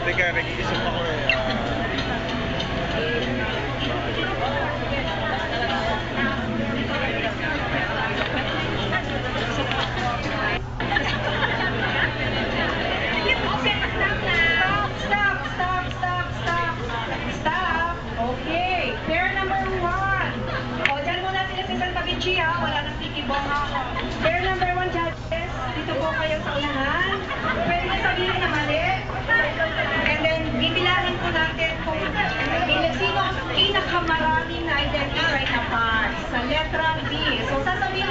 Teka, nag-iisip ako eh. Stop. Okay. Pair number 1. O, dyan muna sila si Santa Vici, ha? Wala nang titibong, ha? Pair number 1, judges. Dito po kayo sa unahan. Pwede niyo sabihin na mali. And then, bibilangin po natin kung sino ang pinakamaraming na-identify na parts sa letra B. So, sasabihin